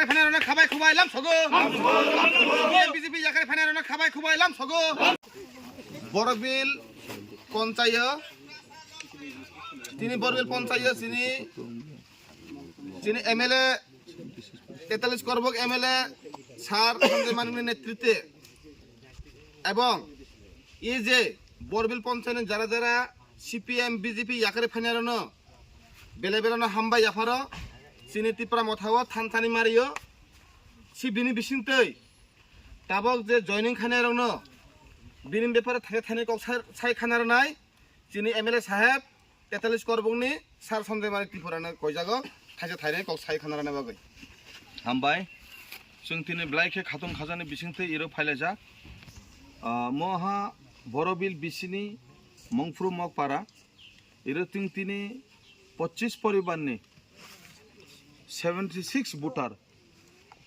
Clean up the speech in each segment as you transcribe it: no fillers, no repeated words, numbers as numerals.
ইয়াকারে ফানারনা খাবাই খুবাইলাম সগো বিজেপি ইয়াকারে ফানারনা খাবাই খুবাইলাম সগো বড়বিল পঞ্চায়েত তিনি বড়বিল পঞ্চায়েত তিনি এমএলএ 43 করবক এমএলএ স্যার সঞ্জয় মানিকের নেতৃত্বে এবং এই যে বড়বিল পঞ্চায়েত যারা যারা সিপিএম বিজেপি ইয়াকারে ফানারনা বেলে হামবাই ইয়াফারো চিনি টিপ্রা মথাও থানথানি মারিও সি বিনি বিसिंतै তাবক যে জয়নিং খানারন বিনি ব্যাপারে থাকে থানি কক সাই খানার নাই চিনি এমএলএ সাহেব 43 করবংनि सार सन्जय मानिक टिपुरानो कयजागो थाइसे थाइनै কক साइ खानारानो बागै हामबाय जों तिनि ब्लाइखे खाथं खाजानि बिसिंतै इरो फाइलाजा महा बरबिल बिसिनि मंफ्रु मगपारा इरो तिं तिनि 25 परिवारनि 76 भोटार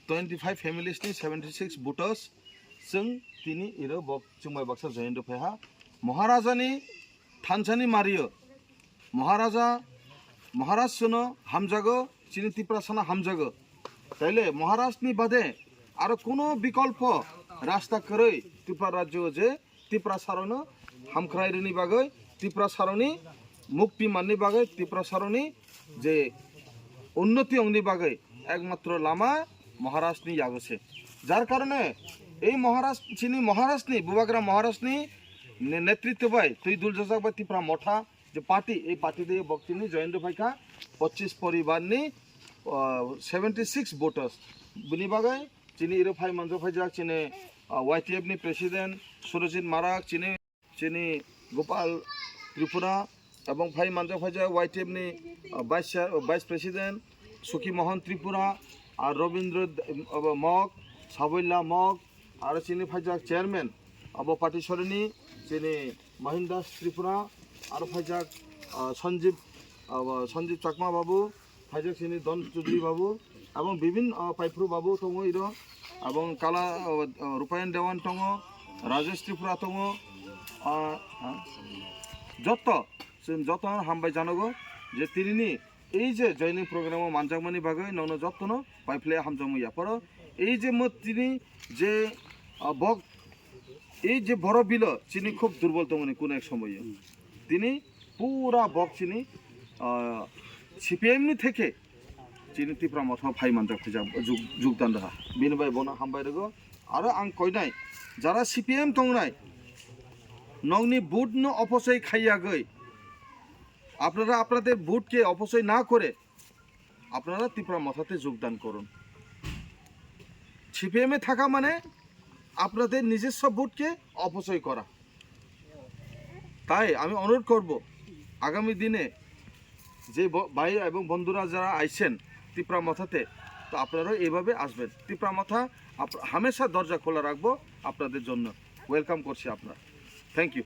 25 families ni 76 voters जों तिनि इरो चुंबाय बाक्सा जयेन्द्र फेहा महाराजानि थानसानि मारियो महाराज सुनो हामजागो चिनि तिप्रासाना हामजागो ताइले महाराजनि बादे आरो कोनो विकल्प रास्ता करै त्रिपुरा राज्य जे त्रिपुरा सारनो हामख्रायनि बागै त्रिपुरा सारनि मुक्ति माननि बागै त्रिपुरा सारनि जे उन्नति अंगनि बागै एकमात्र लामा महाराजनि यागोसे जार कारणे এই महाराजनि बुबाग्रा महाराजनि नेतृत्व बाय तुई दुलजाजाक बाय त्रिपुरा मठा जे पार्टी এই पार्टी दे बक्तिनि जयेन्द्र भाइका 25 परिवारनि 76 voters बुनि बागै चिनि इरो फाइ मंजो फाइजाक चिनि YTF नि प्रेसिडेंट सुरजित माराक चिनि गोपाल त्रिपुरा এবং ভাই মানজা ফাইজা YTF नि ভাইস প্রেসিডেন্ট সুখী মোহন ত্রিপুরা আর রবীন্দ্র মগ সাবৈলা মগ আর চিনি ফাইজা চেয়ারম্যান আব পার্টি সরণি চিনি মহিন দাস ত্রিপুরা আর ফাইজা সঞ্জীব চাকমা বাবু ফাইজা চিনি দন চৌধুরী বাবু এবং বিভিন্ন পাইফ্রু বাবু দङ ইর এবং কালা রূপায়ণ দেওয়ান দङ রাজেশ ত্রিপুরা দङ যত হামবাই জানাগো যে তিনি এই যে জয়নিং প্রোগ্রামও মানজাকমানি বাগৈ নন যত্ন পাইফ্লে হামজামু ইয়াপর এই যে তিনি যে বক এই যে বড় বিল চিনি খুব দুর্বল দঙনি কোন এক সময়ে তিনি পুরা বক চিনি সিপিএমনি থেকে চিনি ত্রিপুরা মথা ফাই মানজাক যোগদাन রাহা বিনবাই বনা হামবাই রগো আরো आं কইনাই যারা সিপিএম দংনাই নংনি বুট ন অপচয় খাইয়াগৈ আপনারা আপনাদের ভোটকে অপচয় না করে আপনারা ত্রিপুরা মথাতে যোগদান করুন সিপিএমে থাকা মানে আপনাদের নিজস্ব ভোটকে অপচয় করা তাই আমি অনুরোধ করব আগামী দিনে যে ভাই এবং বন্ধুরা যারা আইছেন ত্রিপুরা মথাতে তো আপনারাও এইভাবে আসবেন ত্রিপুরা মথা হামেশা দরজা খোলা রাখবো আপনাদের জন্য ওয়েলকাম করছি আপনারা থ্যাংক ইউ